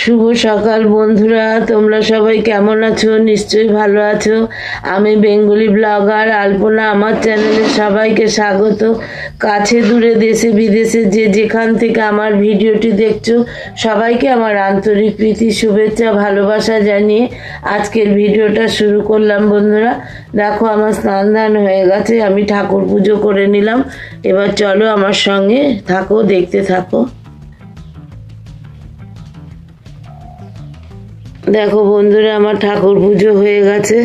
শুভ সকাল বন্ধুরা, তোমরা সবাই কেমন আছো? নিশ্চয়ই ভালো আছো। আমি বেঙ্গলি ব্লগার আলপনা, আমার চ্যানেলে সবাইকে স্বাগত। কাছে দূরে দেশে বিদেশে যে যেখান থেকে আমার ভিডিওটি দেখছো সবাইকে আমার আন্তরিক প্রীতি শুভেচ্ছা ভালোবাসা জানিয়ে আজকের ভিডিওটা শুরু করলাম। বন্ধুরা দেখো, আমার স্নান ধান হয়ে গেছে, আমি ঠাকুর পুজো করে নিলাম। এবার চলো আমার সঙ্গে থাকো, দেখতে থাকো। দেখো বন্ধুরা, আমার ঠাকুর পুজো হয়ে গেছে।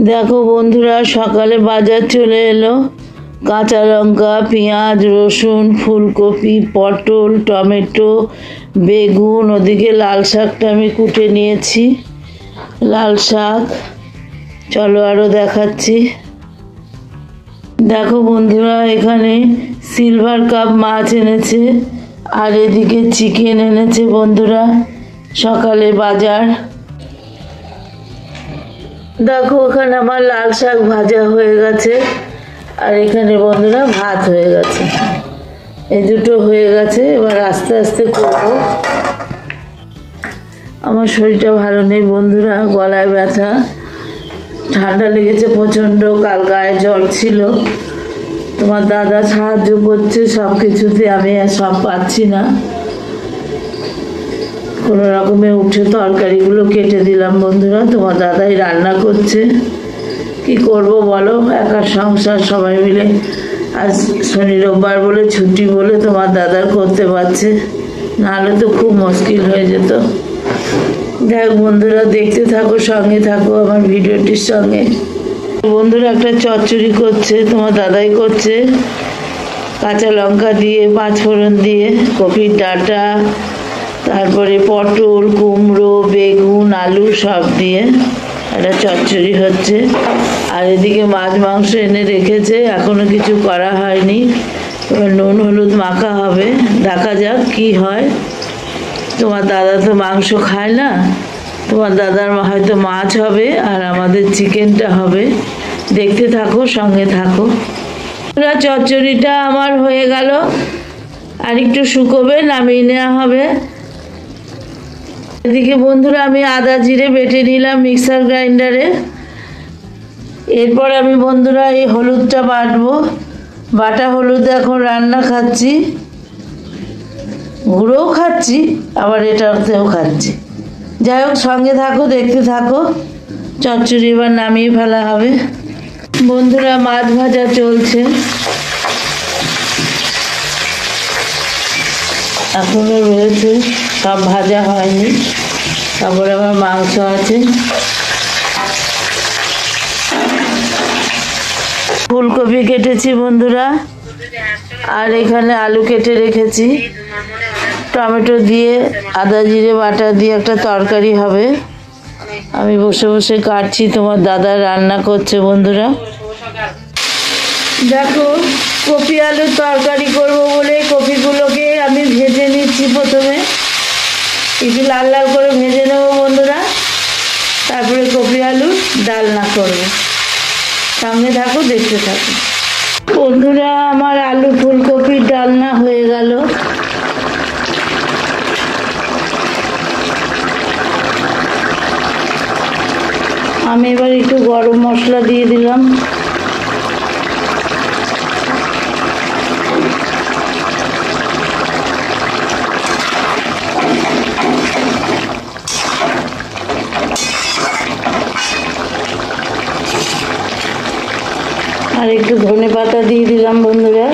দেখো বন্ধুরা, সকালে বাজার চলে এলো। কাঁচা লঙ্কা, পেঁয়াজ, রসুন, ফুলকপি, পটল, টমেটো, বেগুন, ওদিকে লাল শাকটা আমি কুটে নিয়েছি, লাল শাক। চলো আরও দেখাচ্ছি। দেখো বন্ধুরা, এখানে সিলভার কাপ মাছ এনেছে, আর এদিকে চিকেন এনেছে বন্ধুরা, সকালে বাজার। দেখো এখানে আমার লাল শাক ভাজা হয়ে গেছে, আর এখানে বন্ধুরা ভাত হয়ে গেছে। এই দুটো হয়ে গেছে, এবার আস্তে আস্তে করবো। আমার শরীরটা ভালো নেই বন্ধুরা, গলায় ব্যথা, ঠান্ডা লেগেছে প্রচণ্ড, কাল গায়ে জ্বর ছিল। তোমার দাদা সাহায্য করছে সব কিছুতে, আমি আর সব পাচ্ছি না। কোনো রকমে উঠে তরকারিগুলো কেটে দিলাম বন্ধুরা, তোমার দাদাই রান্না করছে। কি করব বলো, একা সংসার, সবাই মিলে। আজ শনি রোববার বলে ছুটি বলে তোমার দাদার করতে পারছে, নাহলে তো খুব মুশকিল হয়ে যেত। দেখ বন্ধুরা, দেখতে থাকো, সঙ্গে থাকো আমার ভিডিওটির সঙ্গে। বন্ধুরা একটা চচ্চড়ি করছে, তোমার দাদাই করছে, কাঁচা লঙ্কা দিয়ে, পাঁচফোড়ন দিয়ে, কপির ডাঁটা, তারপরে পটল, কুমড়ো, বেগুন, আলু সব দিয়ে একটা চচ্চড়ি হচ্ছে। আর এদিকে মাছ মাংস এনে রেখেছে, এখনো কিছু করা হয়নি। এবার নুন হলুদ মাখা হবে, দেখা যাক কি হয়। তোমার দাদা তো মাংস খায় না, তোমার দাদার হয়তো মাছ হবে আর আমাদের চিকেনটা হবে। দেখতে থাকো, সঙ্গে থাকো। পুরো চচ্চড়িটা আমার হয়ে গেল, আর একটু শুকোবে, নামিয়ে নেওয়া হবে। এদিকে বন্ধুরা আমি আদা জিরে বেটে নিলাম মিক্সার গ্রাইন্ডারে। এরপর আমি বন্ধুরা এই হলুদটা বাটবো। বাটা হলুদ এখন রান্না খাচ্ছি, গুঁড়োও খাচ্ছি, আবার এটাতেও খাচ্ছি। যাই হোক, সঙ্গে থাকো, দেখতে থাকো। চচ্চড়ি এবার নামিয়ে ফেলা হবে। বন্ধুরা মাছ ভাজা চলছে, এখনো রয়েছে, সব ভাজা হয়নি। তারপরে আবার মাংস আছে, ফুলকপি কেটেছি বন্ধুরা, আর এখানে আলু কেটে রেখেছি। টমেটো দিয়ে আদা জিরে বাটা দিয়ে একটা তরকারি হবে। আমি বসে বসে কাটছি, তোমার দাদা রান্না করছে বন্ধুরা। দেখো, কপি আলুর তরকারি করবো বলে কপিগুলোকে আমি ভেজে নিচ্ছি। প্রথমে একটু লাল লাল করে ভেজে নেবো বন্ধুরা, তারপরে কপি আলুর ডালনা করবো। সঙ্গে থাকো, দেখতে থাকো বন্ধুরা। আমার আলু ফুলকপির ডালনা হয়ে গেল। আমি এবার একটু গরম মশলা দিয়ে দিলাম। আর একটু ধনে পাতা দিয়ে দিলাম বন্ধুরা।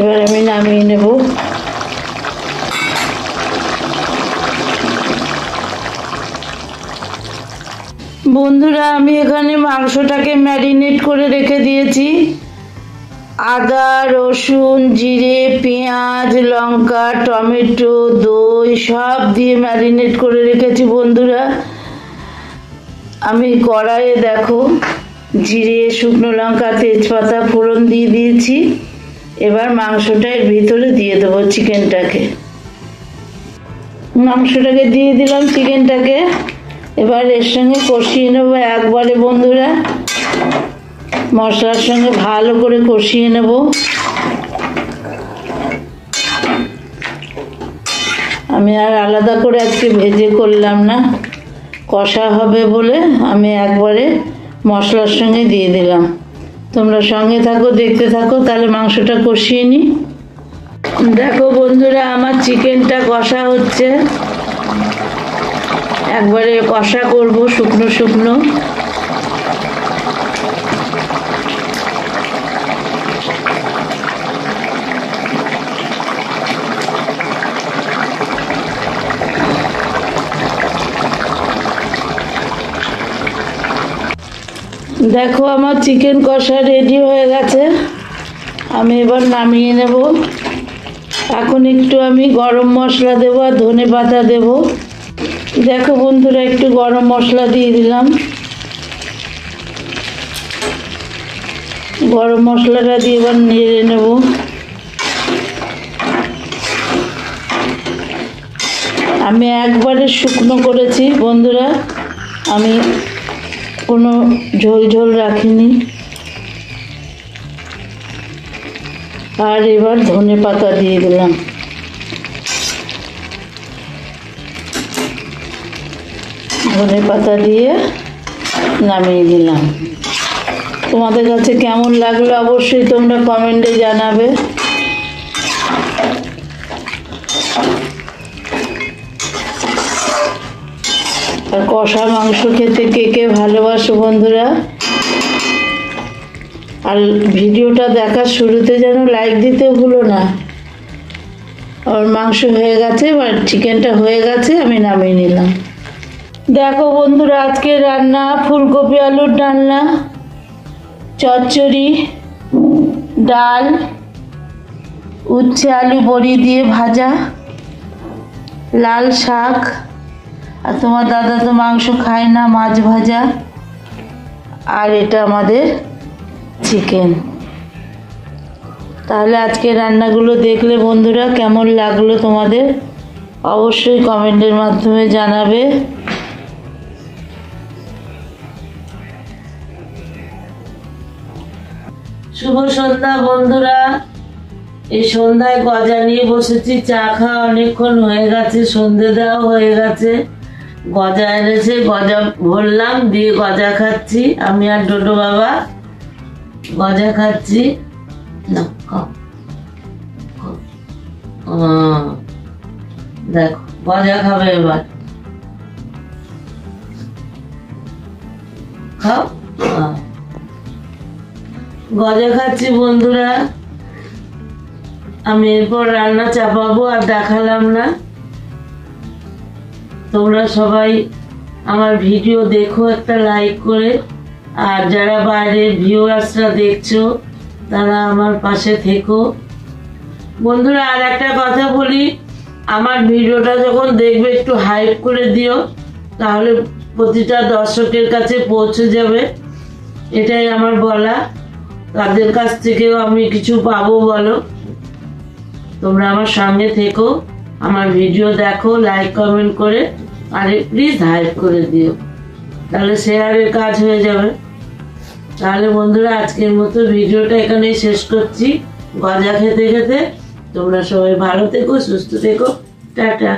এবার আমি নামিয়ে নেব। বন্ধুরা আমি এখানে মাংসটাকে ম্যারিনেট করে রেখে দিয়েছি। আদা, রসুন, জিরে, পেঁয়াজ, লঙ্কা, টমেটো, দই সব দিয়ে ম্যারিনেট করে রেখেছি বন্ধুরা। আমি কড়াইয়ে দেখো জিরে, শুকনো লঙ্কা, তেজপাতা ফোড়ন দিয়ে দিয়েছি। এবার মাংসটা এর ভিতরে দিয়ে দেবো, চিকেনটাকে। মাংসটাকে দিয়ে দিলাম, চিকেনটাকে। এবার এর সঙ্গে কষিয়ে নেবো একবারে বন্ধুরা, মশলার সঙ্গে ভালো করে কষিয়ে নেব। আমি আর আলাদা করে আজকে ভেজে করলাম না, কষা হবে বলে আমি একবারে মশলার সঙ্গে দিয়ে দিলাম। তোমরা সঙ্গে থাকো, দেখতে থাকো, তাহলে মাংসটা কষিয়ে নিই। দেখো বন্ধুরা, আমার চিকেনটা কষা হচ্ছে, একবারে কষা করব শুকনো শুকনো। দেখো আমার চিকেন কষা রেডি হয়ে গেছে, আমি এবার নামিয়ে নেব। এখন একটু আমি গরম মশলা দেবো আর ধনে পাতা দেবো। দেখো বন্ধুরা, একটু গরম মশলা দিয়ে দিলাম। গরম মশলাটা দিয়ে এবার নেড়ে নেব। আমি একবারে শুকনো করেছি বন্ধুরা, আমি কোনো ঝোল ঝোল রাখিনি। আর এবার ধনে পাতা দিয়ে দিলাম। ধনে পাতা দিয়ে নামিয়ে দিলাম। তোমাদের কাছে কেমন লাগলো অবশ্যই তোমরা কমেন্টে জানাবে। আর কষা মাংস খেতে কে কে ভালোবাসো বন্ধুরা, আর ভিডিওটা দেখার শুরুতে যেন লাইক দিতে ভুলো না। আর মাংস হয়ে গেছে, এবার চিকেনটা হয়ে গেছে, আমি নামিয়ে নিলাম। দেখো বন্ধুরা, আজকে রান্না ফুলকপি আলুর ডালনা, চচ্চড়ি, ডাল, উচ্ছে আলু বড়ি দিয়ে ভাজা, লাল শাক, আর তোমার দাদা তো মাংস খায় না, মাছ ভাজা, আর এটা আমাদের চিকেন। তাহলে আজকে রান্নাগুলো দেখলে বন্ধুরা কেমন লাগলো তোমাদের অবশ্যই কমেন্টের মাধ্যমে জানাবে। শুভ সন্ধ্যা বন্ধুরা, এই সন্ধ্যায় গজা নিয়ে বসেছি, চা খাওয়া অনেকক্ষণ হয়ে গেছে, সন্ধে দেওয়া হয়ে গেছে। গজা এনেছে, গজা ভরলাম, দিয়ে গজা খাচ্ছি আমি আর ডোডো বাবা, গজা খাচ্ছি। না দেখো গজা খাবে এবার, খাও। গজা খাচ্ছি বন্ধুরা। আমি এরপর রান্না চাপাবো, আর দেখালাম না। তোমরা সবাই আমার ভিডিও দেখো একটা লাইক করে, আর যারা বাইরের ভিউয়ার্সরা দেখছো তারা আমার পাশে থেকো বন্ধুরা। আর একটা কথা বলি, আমার ভিডিওটা যখন দেখবে একটু হাইপ করে দিও, তাহলে প্রতিটা দর্শকের কাছে পৌঁছে যাবে, এটাই আমার বলা। তাদের কাছ থেকেও আমি কিছু পাবো বলো। তোমরা আমার সঙ্গে থেকো, আমার ভিডিও দেখো, লাইক কমেন্ট করে, আর প্লিজ হাইপ করে দিও, তাহলে শেয়ারের কাজ হয়ে যাবে। তাহলে বন্ধুরা আজকের মতো ভিডিওটা এখানেই শেষ করছি। গজা খেতে খেতে তোমরা সবাই ভালো থেকো, সুস্থ থেকো, টাটা।